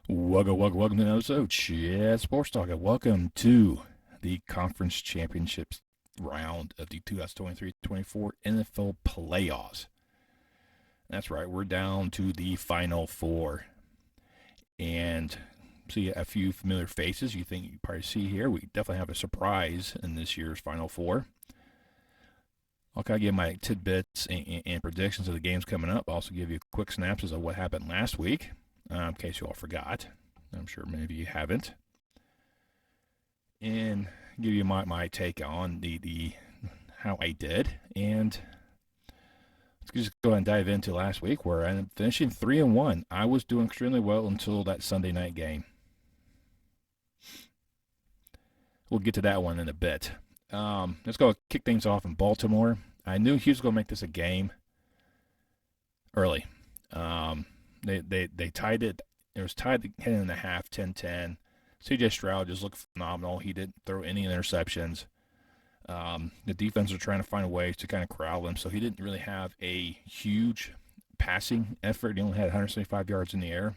Welcome to another episode, Chad Sports Talk, and welcome to the Conference Championships round of the 2023-24 NFL playoffs. That's right, we're down to the Final Four, and see a few familiar faces you think you probably see here. We definitely have a surprise in this year's Final Four. I'll kind of give my tidbits and predictions of the games coming up. I'll also give you quick synopsis of what happened last week, in case you all forgot. I'm sure many of you haven't. And give you my take on the how I did. And let's just go ahead and dive into last week, where I ended up finishing 3-1. I was doing extremely well until that Sunday night game. We'll get to that one in a bit. Let's go kick things off in Baltimore. I knew he was going to make this a game early. They tied it. It was tied heading in the half, 10-10. C.J. Stroud just looked phenomenal. He didn't throw any interceptions. The defense was trying to find ways to kind of corral him, so he didn't really have a huge passing effort. He only had 175 yards in the air.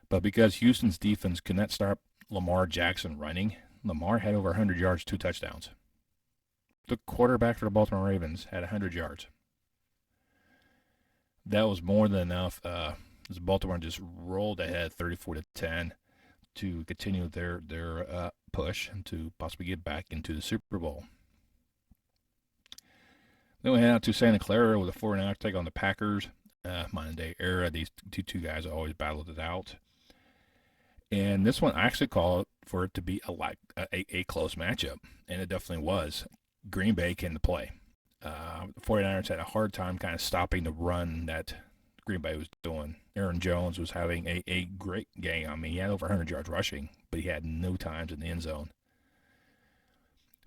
But because Houston's defense could not stop Lamar Jackson running, Lamar had over 100 yards, 2 touchdowns. The quarterback for the Baltimore Ravens had 100 yards. That was more than enough. As Baltimore just rolled ahead 34-10 to continue their push and to possibly get back into the Super Bowl. Then we head out to Santa Clara with a 4-0 take on the Packers. Modern day era, these two guys always battled it out. And this one I actually called for it to be a close matchup, and it definitely was. Green Bay came to play. The 49ers had a hard time kind of stopping the run that Green Bay was doing. Aaron Jones was having a great game. I mean, he had over 100 yards rushing, but he had no times in the end zone.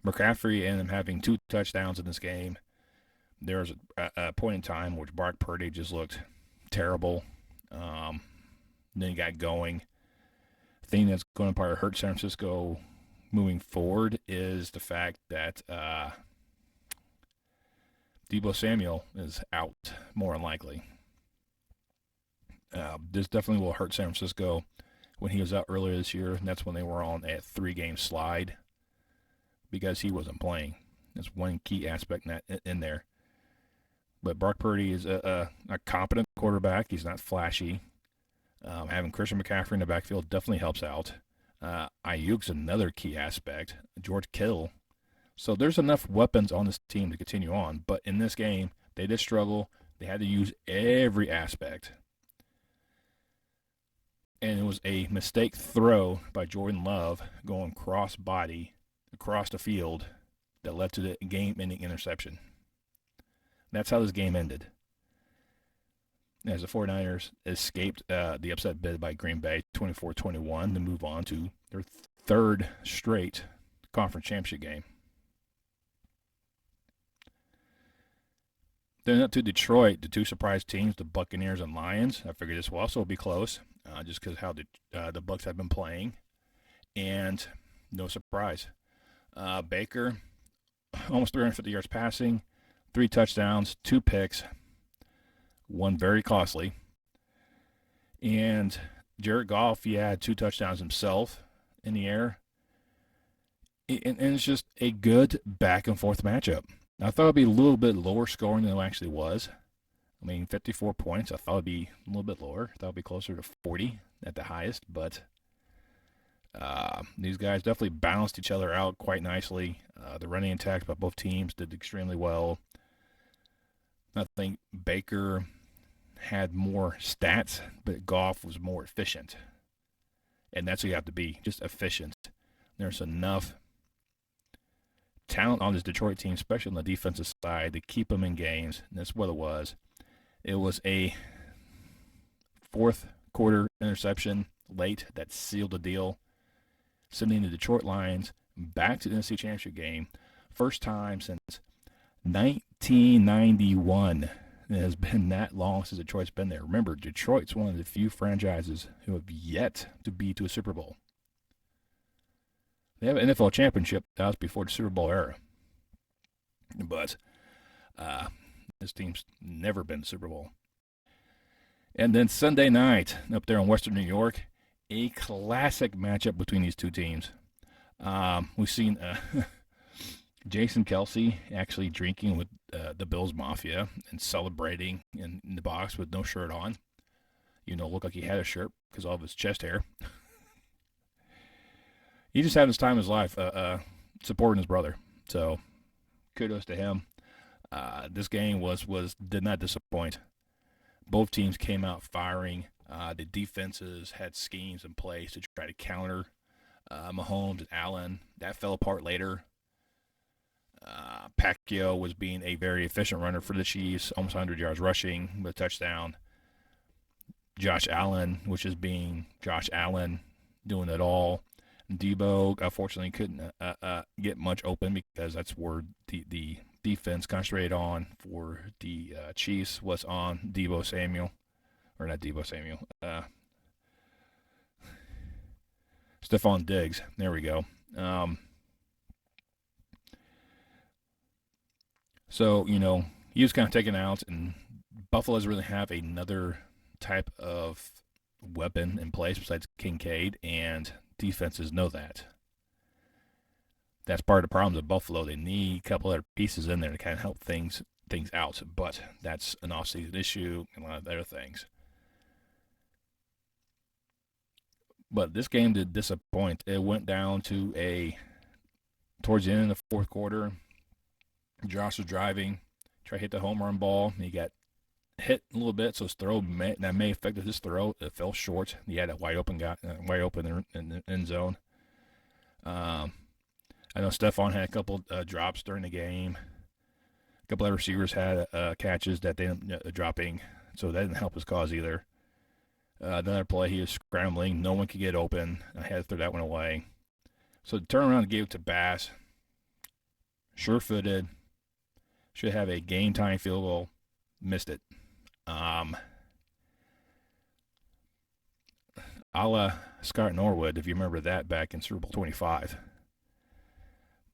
McCaffrey ended up having 2 touchdowns in this game. There was a point in time which Brock Purdy just looked terrible. Then he got going. The thing that's going to probably hurt San Francisco moving forward is the fact that Debo Samuel is out, more than likely. This definitely will hurt San Francisco. When he was out earlier this year, and that's when they were on a 3-game slide because he wasn't playing. That's one key aspect in there. But Brock Purdy is a competent quarterback. He's not flashy. Having Christian McCaffrey in the backfield definitely helps out. Ayuk's another key aspect. George Kittle. So there's enough weapons on this team to continue on. But in this game, they did struggle. They had to use every aspect. And it was a mistake throw by Jordan Love going cross-body across the field that led to the game-ending interception. That's how this game ended. As the 49ers escaped the upset bid by Green Bay 24-21 to move on to their third straight conference championship game. Then up to Detroit, the 2 surprise teams, the Buccaneers and Lions. I figured this will also be close, just because how the Bucs have been playing. And no surprise. Baker, almost 350 yards passing, 3 touchdowns, 2 picks, 1 very costly. And Jared Goff, he had 2 touchdowns himself in the air. And it's just a good back-and-forth matchup. I thought it would be a little bit lower scoring than it actually was. I mean, 54 points, I thought it would be a little bit lower. I thought it would be closer to 40 at the highest. But these guys definitely balanced each other out quite nicely. The running attacks by both teams did extremely well. I think Baker had more stats, but Goff was more efficient. And that's what you have to be, just efficient. There's enough talent on this Detroit team, especially on the defensive side, to keep them in games. And that's what it was. It was a 4th quarter interception late that sealed the deal, sending the Detroit Lions back to the NFC Championship game. First time since 1991. It has been that long since Detroit's been there. Remember, Detroit's one of the few franchises who have yet to be to a Super Bowl. They have an NFL championship. That was before the Super Bowl era. But this team's never been to the Super Bowl. And then Sunday night, up there in Western New York, A classic matchup between these two teams. We've seen Jason Kelsey actually drinking with the Bills Mafia and celebrating in the box with no shirt on. Looked like he had a shirt because of all of his chest hair. He just had his time in his life supporting his brother. So kudos to him. This game did not disappoint. Both teams came out firing. The defenses had schemes in place to try to counter Mahomes and Allen. That fell apart later. Pacquiao was being a very efficient runner for the Chiefs, almost 100 yards rushing with a touchdown. Josh Allen, which is being Josh Allen, doing it all. Debo, unfortunately, couldn't get much open because that's where the defense concentrated on for the Chiefs was on Debo Samuel. Or not Debo Samuel. Stephon Diggs. There we go. So, he was kind of taken out, and Buffalo doesn't really have another type of weapon in place besides Kincaid, and defenses know that. That's part of the problem with Buffalo. They need a couple other pieces in there to kind of help things out, but that's an off-season issue and a lot of other things. But this game did disappoint. It went down to towards the end of the fourth quarter, Josh was driving, tried to hit the home run ball, and he got hit a little bit, so his throw may have affected his throw. It fell short. He had a wide open in the end zone. I know Stephon had a couple drops during the game. A couple of receivers had catches that they ended dropping, so that didn't help his cause either. Another play, he was scrambling. No one could get open. I had to throw that one away. So the turnaround gave it to Bass. Sure-footed. Should have a game-time field goal. Missed it. A la Scott Norwood, if you remember that back in Super Bowl 25.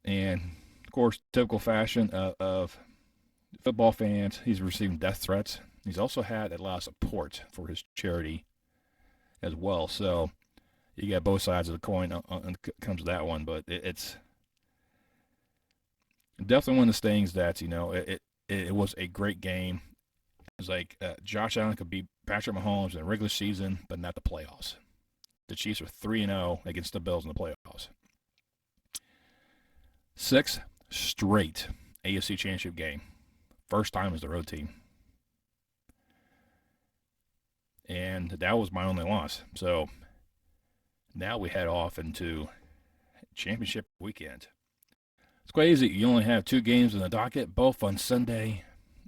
And, of course, typical fashion of football fans, he's receiving death threats. He's also had a lot of support for his charity as well. So you got both sides of the coin when it comes to that one. But it's definitely one of those things that, it was a great game. It was like Josh Allen could beat Patrick Mahomes in the regular season, but not the playoffs. The Chiefs are 3-0 against the Bills in the playoffs. 6th straight AFC Championship game. First time as the road team. And that was my only loss. So now we head off into championship weekend. It's quite easy. You only have 2 games in the docket, both on Sunday,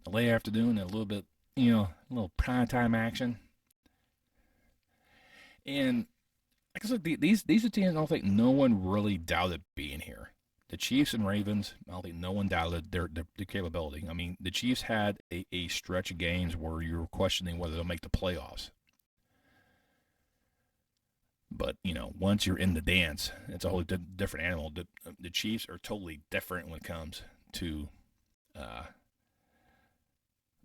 late afternoon, and a little bit, a little prime time action. And like I said, these are teams I don't think no one really doubted being here. The Chiefs and Ravens, I don't think no one doubted their capability. I mean, the Chiefs had a stretch of games where you were questioning whether they'll make the playoffs. But, once you're in the dance, it's a whole different animal. The Chiefs are totally different when it comes to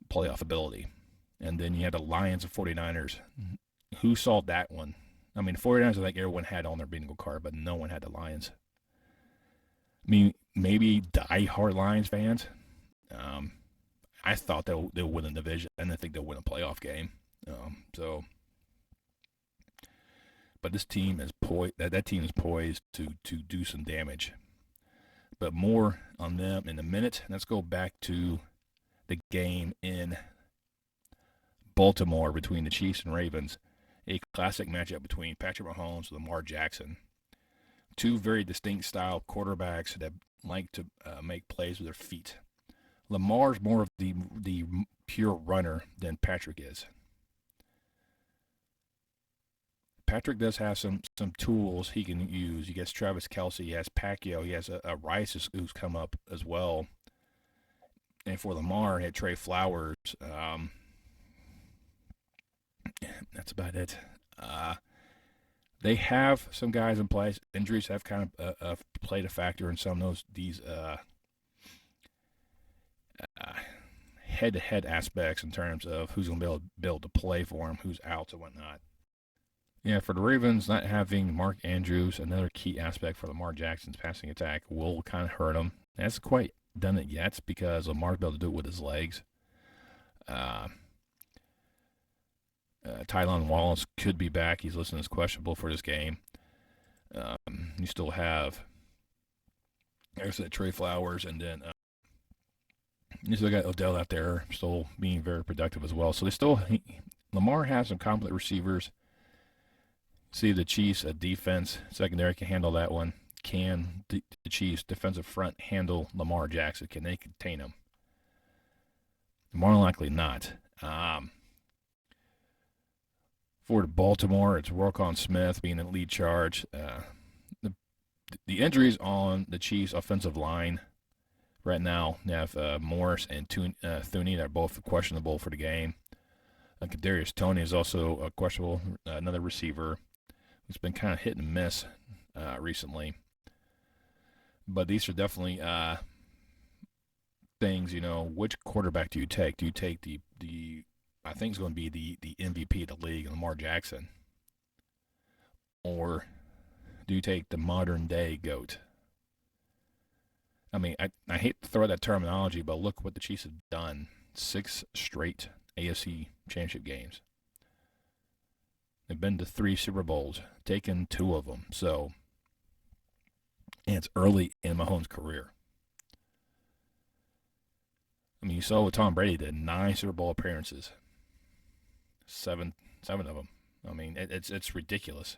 playoff ability. And then you had the Lions and 49ers. Who saw that one? I mean, the 49ers, I think everyone had on their bingo card, but no one had the Lions. I mean, maybe die-hard Lions fans. I thought they'll win the division, and I think they'll win a playoff game. But this team is that team is poised to do some damage. But more on them in a minute. Let's go back to the game in Baltimore between the Chiefs and Ravens. A classic matchup between Patrick Mahomes and Lamar Jackson. 2 very distinct style quarterbacks that like to make plays with their feet. Lamar's more of the pure runner than Patrick is. Patrick does have some tools he can use. He gets Travis Kelce, he has Pacquiao, he has a Rice who's come up as well. And for Lamar, he had Trey Flowers. That's about it. They have some guys in place. Injuries have kind of played a factor in some of these head-to-head aspects in terms of who's going to be able to play for him, who's out and whatnot. Yeah, for the Ravens, not having Mark Andrews, another key aspect for Lamar Jackson's passing attack, will kind of hurt him. He hasn't quite done it yet because Lamar's able to do it with his legs. Uh, Tylan Wallace could be back. He's listed as questionable for this game. You still have, like I said, Trey Flowers, and then you still got Odell out there still being very productive as well. So Lamar has some competent receivers. See the Chiefs, a defense secondary can handle that one. Can the Chiefs defensive front handle Lamar Jackson? Can they contain him? More likely not. For Baltimore, it's Roquan Smith being the lead charge. The injuries on the Chiefs' offensive line right now, you have Morris and Thuney. They're both questionable for the game. Kadarius Toney is also questionable, another receiver. It's been kind of hit and miss recently. But these are definitely things, which quarterback do you take? Do you take the I think it's going to be the MVP of the league, Lamar Jackson? Or do you take the modern day GOAT? I mean, I hate to throw that terminology, but look what the Chiefs have done. 6 straight AFC championship games. They've been to 3 Super Bowls, taken 2 of them. So, and it's early in Mahomes' career. I mean, you saw what Tom Brady did, 9 Super Bowl appearances. 7 of them. I mean, it's ridiculous.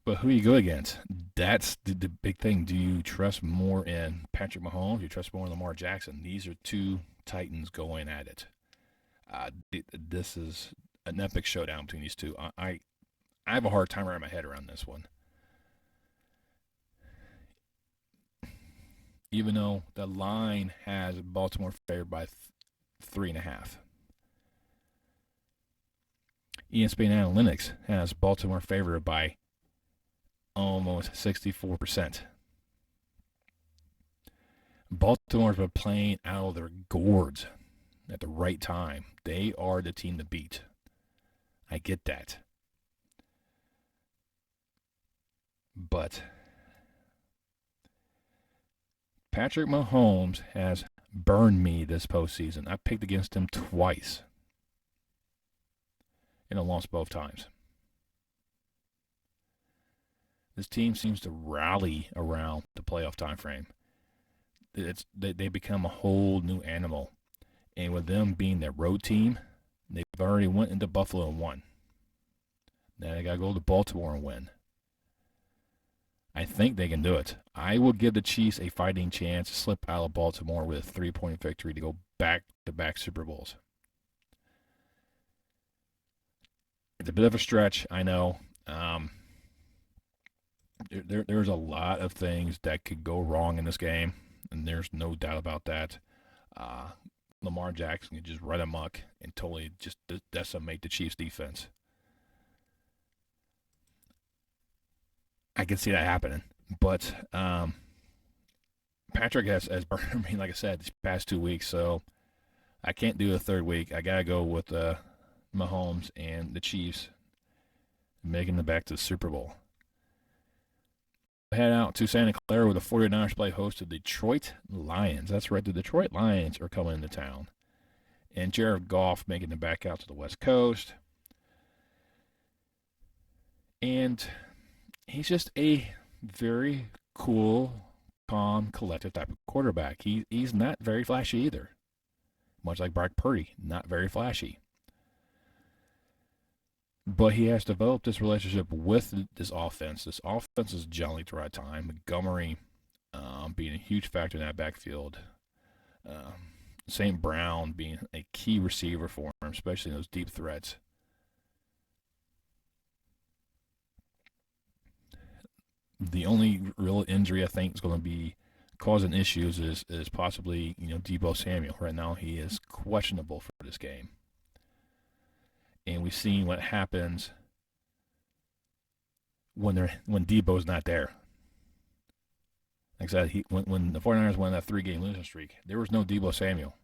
But who do you go against? That's the big thing. Do you trust more in Patrick Mahomes? Do you trust more in Lamar Jackson? These are 2 Titans going at it. This is an epic showdown between these 2. I have a hard time wrapping my head around this one. Even though the line has Baltimore favored by 3.5. ESPN Analytics has Baltimore favored by almost 64%. Baltimore's been playing out of their gourds at the right time. They are the team to beat. I get that. But Patrick Mahomes has burned me this postseason. I picked against him twice, and I lost both times. This team seems to rally around the playoff time frame. They become a whole new animal. And with them being their road team, they've already went into Buffalo and won. Now they got to go to Baltimore and win. I think they can do it. I will give the Chiefs a fighting chance to slip out of Baltimore with a 3-point victory to go back-to-back Super Bowls. It's a bit of a stretch, I know. There's a lot of things that could go wrong in this game, and there's no doubt about that. Lamar Jackson could just run amok and totally just decimate the Chiefs' defense. I can see that happening, but Patrick has burned me, like I said, these past 2 weeks, so I can't do a third week. I gotta go with Mahomes and the Chiefs making it back to the Super Bowl. Head out to Santa Clara where the 49ers play host to Detroit Lions. That's right, the Detroit Lions are coming into town. And Jared Goff making it back out to the West Coast. And he's just a very cool, calm, collected type of quarterback. He's not very flashy either. Much like Brock Purdy, not very flashy. But he has developed this relationship with this offense. This offense is gelling at the right time. Montgomery being a huge factor in that backfield. St. Brown being a key receiver for him, especially in those deep threats. The only real injury I think is going to be causing issues is possibly Debo Samuel. Right now he is questionable for this game. And we've seen what happens when Debo's not there. Like I said, when the 49ers went that 3-game losing streak, there was no Debo Samuel.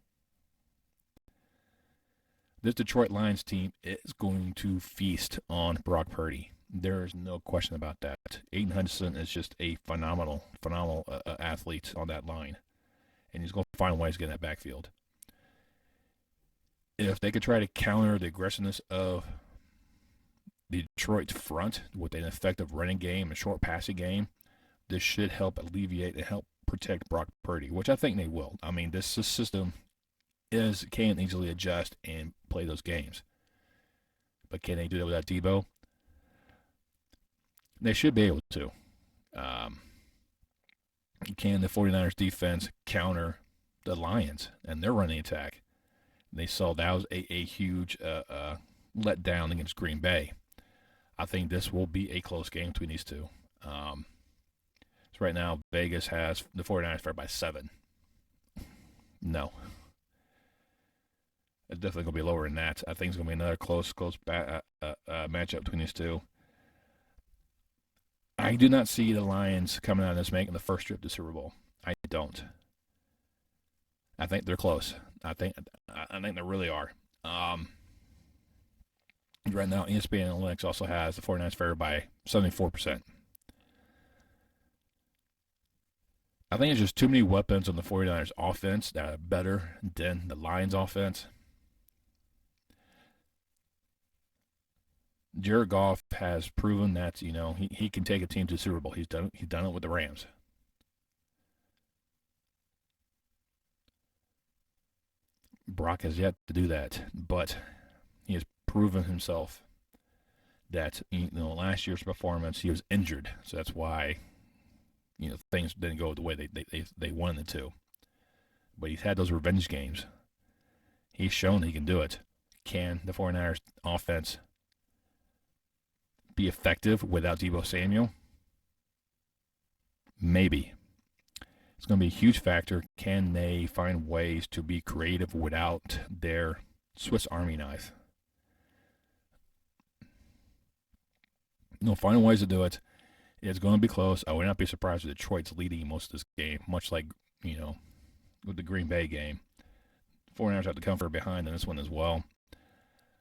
This Detroit Lions team is going to feast on Brock Purdy. There is no question about that. Aiden Hudson is just a phenomenal athlete on that line, and he's going to find ways to get in that backfield. If they could try to counter the aggressiveness of the Detroit front with an effective running game and short passing game, this should help alleviate and help protect Brock Purdy, which I think they will. I mean, this system can easily adjust and play those games. But can they do that without Debo? They should be able to. Can the 49ers defense counter the Lions and their running attack? They saw that was a huge letdown against Green Bay. I think this will be a close game between these two. So right now, Vegas has the 49ers favored by 7. No. It's definitely going to be lower than that. I think it's going to be another close matchup between these two. I do not see the Lions coming out of this making the first trip to the Super Bowl. I don't. I think they're close. I think they really are. Right now, ESPN Analytics also has the 49ers favored by 74%. I think there's just too many weapons on the 49ers offense that are better than the Lions offense. Jared Goff has proven that, he can take a team to the Super Bowl. He's done it with the Rams. Brock has yet to do that, but he has proven himself that, last year's performance, he was injured. So that's why, things didn't go the way they wanted to. But he's had those revenge games. He's shown he can do it. Can the 49ers offense be effective without Debo Samuel? Maybe. It's going to be a huge factor. Can they find ways to be creative without their Swiss Army knife? Finding ways to do it. It's going to be close. I would not be surprised if Detroit's leading most of this game, much like, with the Green Bay game. 49ers have to come from behind in this one as well.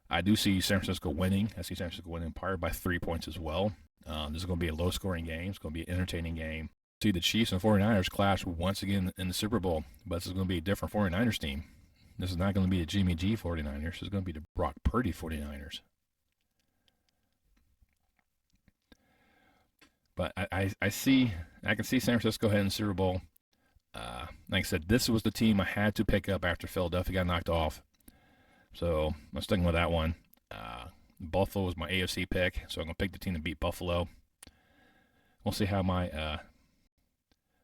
I do see San Francisco winning. I see San Francisco winning probably by 3 points as well. This is going to be a low-scoring game. It's going to be an entertaining game. See the Chiefs and 49ers clash once again in the Super Bowl, but this is going to be a different 49ers team. This is not going to be the Jimmy G 49ers. This is going to be the Brock Purdy 49ers. But I can see San Francisco heading to the Super Bowl. Like I said, this was the team I had to pick up after Philadelphia got knocked off. So I'm sticking with that one. Buffalo was my AFC pick, so I'm going to pick the team to beat Buffalo. We'll see how my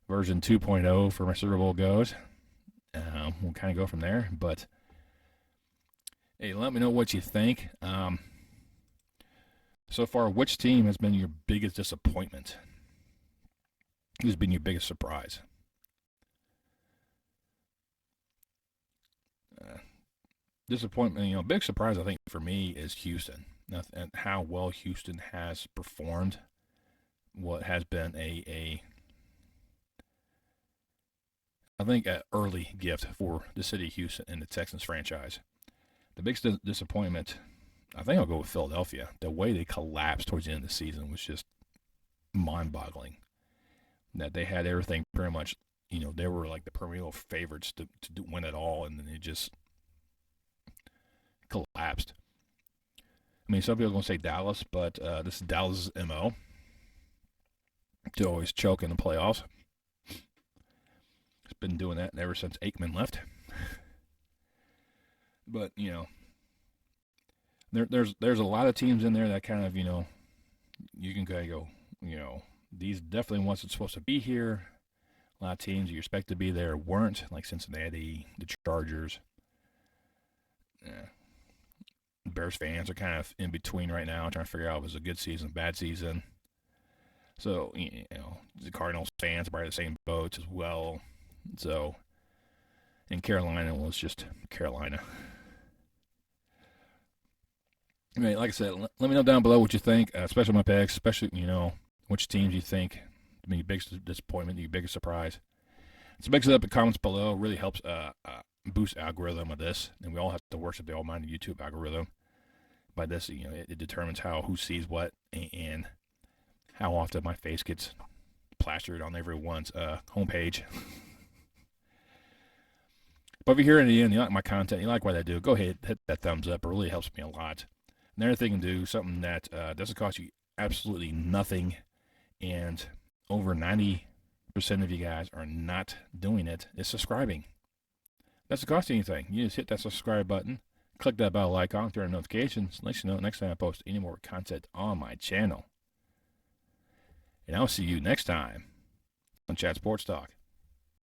version 2.0 for my Super Bowl goes. We'll kind of go from there. But, hey, let me know what you think. So far, which team has been your biggest disappointment? Who's been your biggest surprise? Disappointment, big surprise I think for me is Houston and how well Houston has performed. What has been I think an early gift for the city of Houston and the Texans franchise. The biggest disappointment, I think I'll go with Philadelphia. The way they collapsed towards the end of the season was just mind-boggling. That they had everything pretty much, they were like the perennial favorites to win it all, and then it just collapsed. I mean, some people are going to say Dallas, but this is Dallas' MO to always choke in the playoffs. It's been doing that ever since Aikman left. But, there's a lot of teams in there that kind of, you can kind of go, these definitely ones that's supposed to be here. A lot of teams you expect to be there weren't, like Cincinnati, the Chargers. Yeah. Bears fans are kind of in between right now, trying to figure out if it was a good season, bad season. So, the Cardinals fans are probably the same boat as well. So, in Carolina was just Carolina. Anyway, like I said, let me know down below what you think, especially my picks, especially, which teams you think Your biggest disappointment, your biggest surprise. So mix it up in comments below. It really helps boost algorithm of this, and we all have to worship the almighty YouTube algorithm. By this, it determines who sees what and how often my face gets plastered on everyone's homepage. But if you're here in the end, you like my content, you like what I do, go ahead, hit that thumbs up. It really helps me a lot. Another thing you can do, something that doesn't cost you absolutely nothing, and over 90% of you guys are not doing it, is subscribing. Doesn't cost you anything. You just hit that subscribe button, click that bell icon, turn on notifications, let you know next time I post any more content on my channel. And I'll see you next time on Chat Sports Talk.